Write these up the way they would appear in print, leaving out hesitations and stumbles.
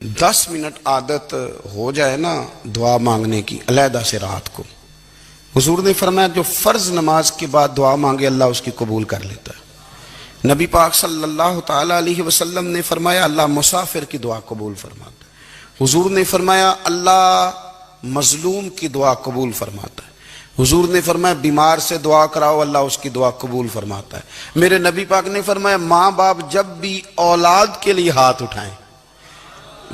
10 minute عادت ہو جائے نا دعا مانگنے کی علیحدہ سے رات کو، حضور نے فرمایا جو فرض نماز کے بعد دعا مانگے اللہ اس کی قبول کر لیتا ہے۔ نبی پاک صلی اللہ تعالی علیہ وسلم نے فرمایا اللہ مسافر کی دعا قبول فرماتا ہے۔ حضور نے فرمایا اللہ مظلوم کی دعا قبول فرماتا ہے۔ حضور نے فرمایا بیمار سے دعا کراؤ اللہ اس کی دعا قبول فرماتا ہے۔ میرے نبی پاک نے فرمایا ماں باپ جب بھی اولاد کے لیے ہاتھ اٹھائیں،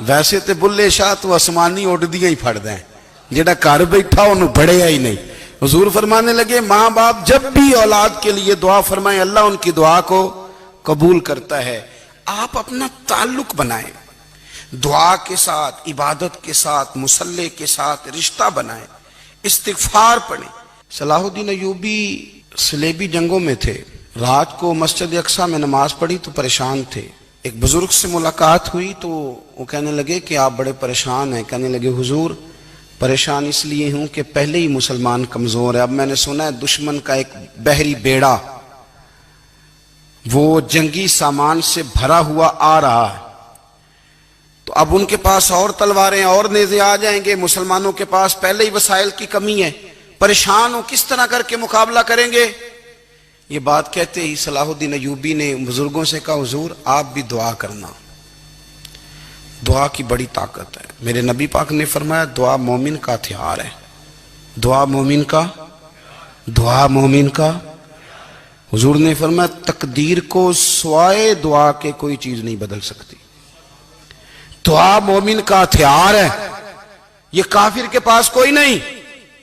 ویسے تے بلے شاہ تو آسمانی اڑ دیا ہی پھڑ دیں، جڑا گھر بیٹھا انہوں بڑھیا ہی نہیں۔ حضور فرمانے لگے ماں باپ جب بھی اولاد کے لیے دعا فرمائیں اللہ ان کی دعا کو قبول کرتا ہے۔ آپ اپنا تعلق بنائیں دعا کے ساتھ، عبادت کے ساتھ، مصلی کے ساتھ رشتہ بنائیں، استغفار پڑھیں۔ صلاح الدین ایوبی صلیبی جنگوں میں تھے، رات کو مسجد اقصیٰ میں نماز پڑھی تو پریشان تھے۔ ایک بزرگ سے ملاقات ہوئی تو وہ کہنے لگے کہ آپ بڑے پریشان ہیں۔ کہنے لگے حضور پریشان اس لیے ہوں کہ پہلے ہی مسلمان کمزور ہے، اب میں نے سنا ہے دشمن کا ایک بحری بیڑا وہ جنگی سامان سے بھرا ہوا آ رہا ہے، تو اب ان کے پاس اور تلواریں اور نیزے آ جائیں گے، مسلمانوں کے پاس پہلے ہی وسائل کی کمی ہے، پریشان ہو کس طرح کر کے مقابلہ کریں گے۔ یہ بات کہتے ہی صلاح الدین ایوبی نے بزرگوں سے کہا حضور آپ بھی دعا کرنا، دعا کی بڑی طاقت ہے۔ میرے نبی پاک نے فرمایا دعا مومن کا ہتھیار ہے، دعا مومن کا حضور نے فرمایا تقدیر کو سوائے دعا کے کوئی چیز نہیں بدل سکتی۔ دعا مومن کا ہتھیار ہے، یہ کافر کے پاس کوئی نہیں،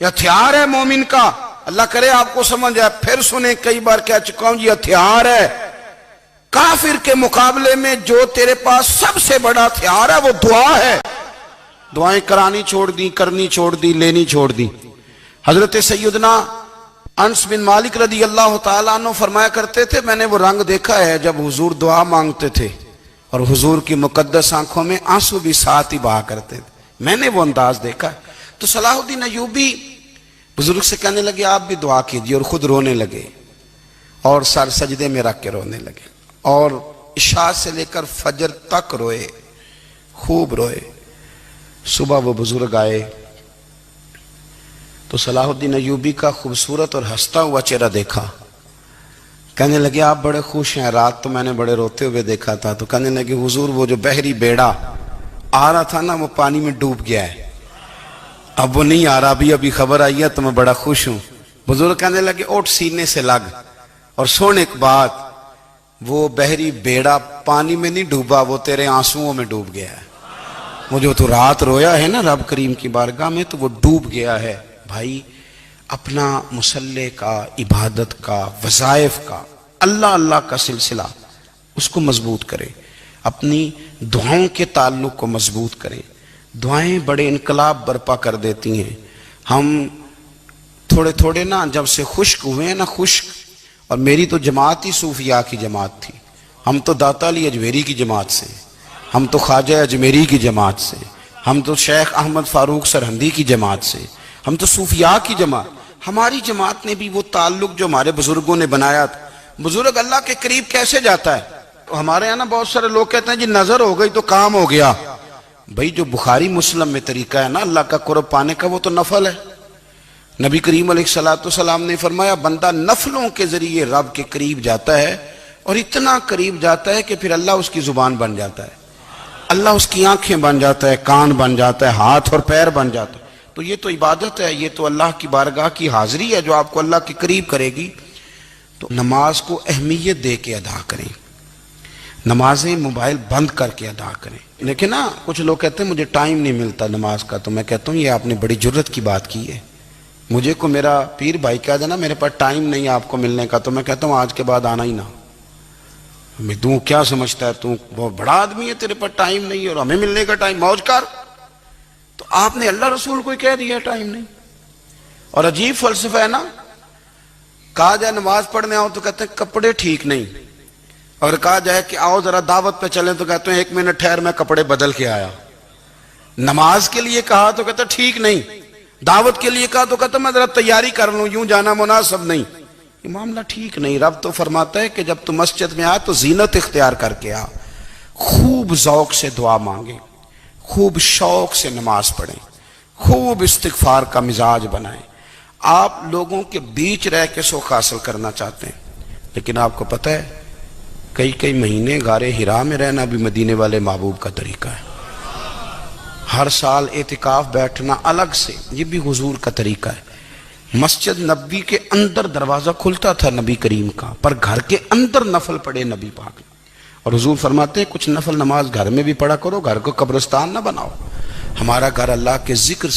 یہ ہتھیار ہے مومن کا۔ اللہ کرے آپ کو سمجھ آئے، پھر سنیں کئی بار کہہ چکا ہوں یہ ہتھیار ہے۔ کافر کے مقابلے میں جو تیرے پاس سب سے بڑا ہتھیار ہے وہ دعا ہے۔ دعائیں کرانی چھوڑ دی، کرنی چھوڑ دی، لینی چھوڑ دی۔ حضرت سیدنا انس بن مالک رضی اللہ تعالیٰ عنہ فرمایا کرتے تھے میں نے وہ رنگ دیکھا ہے جب حضور دعا مانگتے تھے اور حضور کی مقدس آنکھوں میں آنسو بھی ساتھ ہی بہا کرتے تھے، میں نے وہ انداز دیکھا ہے۔ تو صلاح الدین ایوبی بزرگ سے کہنے لگے آپ بھی دعا کیجئے، اور خود رونے لگے اور سر سجدے میں رکھ کے رونے لگے، اور عشاء سے لے کر فجر تک روئے، خوب روئے۔ صبح وہ بزرگ آئے تو صلاح الدین ایوبی کا خوبصورت اور ہنستا ہوا چہرہ دیکھا، کہنے لگے آپ بڑے خوش ہیں، رات تو میں نے بڑے روتے ہوئے دیکھا تھا۔ تو کہنے لگے حضور وہ جو بحری بیڑا آ رہا تھا نا وہ پانی میں ڈوب گیا ہے، اب وہ نہیں آ رہا، ابھی خبر آئی ہے تو میں بڑا خوش ہوں۔ بزرگ کہنے لگے اٹھ سینے سے لگ، اور سن ایک بات، وہ بحری بیڑا پانی میں نہیں ڈوبا، وہ تیرے آنسوؤں میں ڈوب گیا ہے۔ وہ جو تو رات رویا ہے نا رب کریم کی بارگاہ میں تو وہ ڈوب گیا ہے۔ بھائی اپنا مصلی کا، عبادت کا، وظائف کا، اللہ کا سلسلہ اس کو مضبوط کرے، اپنی دعاؤں کے تعلق کو مضبوط کرے۔ دعائیں بڑے انقلاب برپا کر دیتی ہیں۔ ہم تھوڑے نا جب سے خشک ہوئے ہیں نا، خشک، اور میری تو جماعت ہی صوفیاء کی جماعت تھی، ہم تو داتا علی اجمیری کی جماعت سے، ہم تو خواجہ اجمیری کی جماعت سے، ہم تو شیخ احمد فاروق سرہندی کی جماعت سے، ہم تو صوفیاء کی جماعت۔ ہماری جماعت نے بھی وہ تعلق جو ہمارے بزرگوں نے بنایا تھا۔ بزرگ اللہ کے قریب کیسے جاتا ہے؟ ہمارے یہاں نا بہت سارے لوگ کہتے ہیں جی نظر ہو گئی تو کام ہو گیا۔ بھئی جو بخاری مسلم میں طریقہ ہے نا اللہ کا قرب پانے کا وہ تو نفل ہے۔ نبی کریم علیہ السلام نے فرمایا بندہ نفلوں کے ذریعے رب کے قریب جاتا ہے، اور اتنا قریب جاتا ہے کہ پھر اللہ اس کی زبان بن جاتا ہے، اللہ اس کی آنکھیں بن جاتا ہے، کان بن جاتا ہے، ہاتھ اور پیر بن جاتا ہے۔ تو یہ تو عبادت ہے، یہ تو اللہ کی بارگاہ کی حاضری ہے جو آپ کو اللہ کے قریب کرے گی۔ تو نماز کو اہمیت دے کے ادا کریں، نمازیں موبائل بند کر کے ادا کریں۔ لیکن نا کچھ لوگ کہتے ہیں مجھے ٹائم نہیں ملتا نماز کا، تو میں کہتا ہوں یہ آپ نے بڑی جرت کی بات کی ہے۔ مجھے کو میرا پیر بھائی کہہ دینا میرے پاس ٹائم نہیں آپ کو ملنے کا، تو میں کہتا ہوں آج کے بعد آنا ہی نہ۔ میں تو کیا سمجھتا ہے تو بہت بڑا آدمی ہے، تیرے پاس ٹائم نہیں ہے اور ہمیں ملنے کا ٹائم، موج کر۔ تو آپ نے اللہ رسول کو کہہ دیا ٹائم نہیں۔ اور عجیب فلسفہ ہے نا، کہا جائے نماز پڑھنے آؤ تو کہتے ہیں کپڑے ٹھیک نہیں، اور کہا جائے کہ آؤ ذرا دعوت پہ چلیں تو کہتے ہیں 1 منٹ ٹھہر میں کپڑے بدل کے آیا۔ نماز کے لیے کہا تو کہتے ہیں ٹھیک نہیں، دعوت کے لیے کہا تو کہتے ہیں میں ذرا تیاری کر لوں، یوں جانا مناسب نہیں۔ یہ معاملہ ٹھیک نہیں۔ رب تو فرماتا ہے کہ جب تم مسجد میں آ تو زینت اختیار کر کے آ، خوب ذوق سے دعا مانگے، خوب شوق سے نماز پڑھیں، خوب استغفار کا مزاج بنائیں۔ آپ لوگوں کے بیچ رہ کے سوکھ حاصل کرنا چاہتے ہیں، لیکن آپ کو پتہ ہے کئی مہینے غار حرا میں رہنا بھی مدینے والے محبوب کا طریقہ ہے۔ ہر سال اعتکاف بیٹھنا الگ سے، یہ بھی حضور کا طریقہ ہے۔ مسجد نبی کے اندر دروازہ کھلتا تھا نبی کریم کا، پر گھر کے اندر نفل پڑے نبی پاک نے، اور حضور فرماتے ہیں کچھ نفل نماز گھر میں بھی پڑھا کرو، گھر کو قبرستان نہ بناؤ۔ ہمارا گھر اللہ کے ذکر سے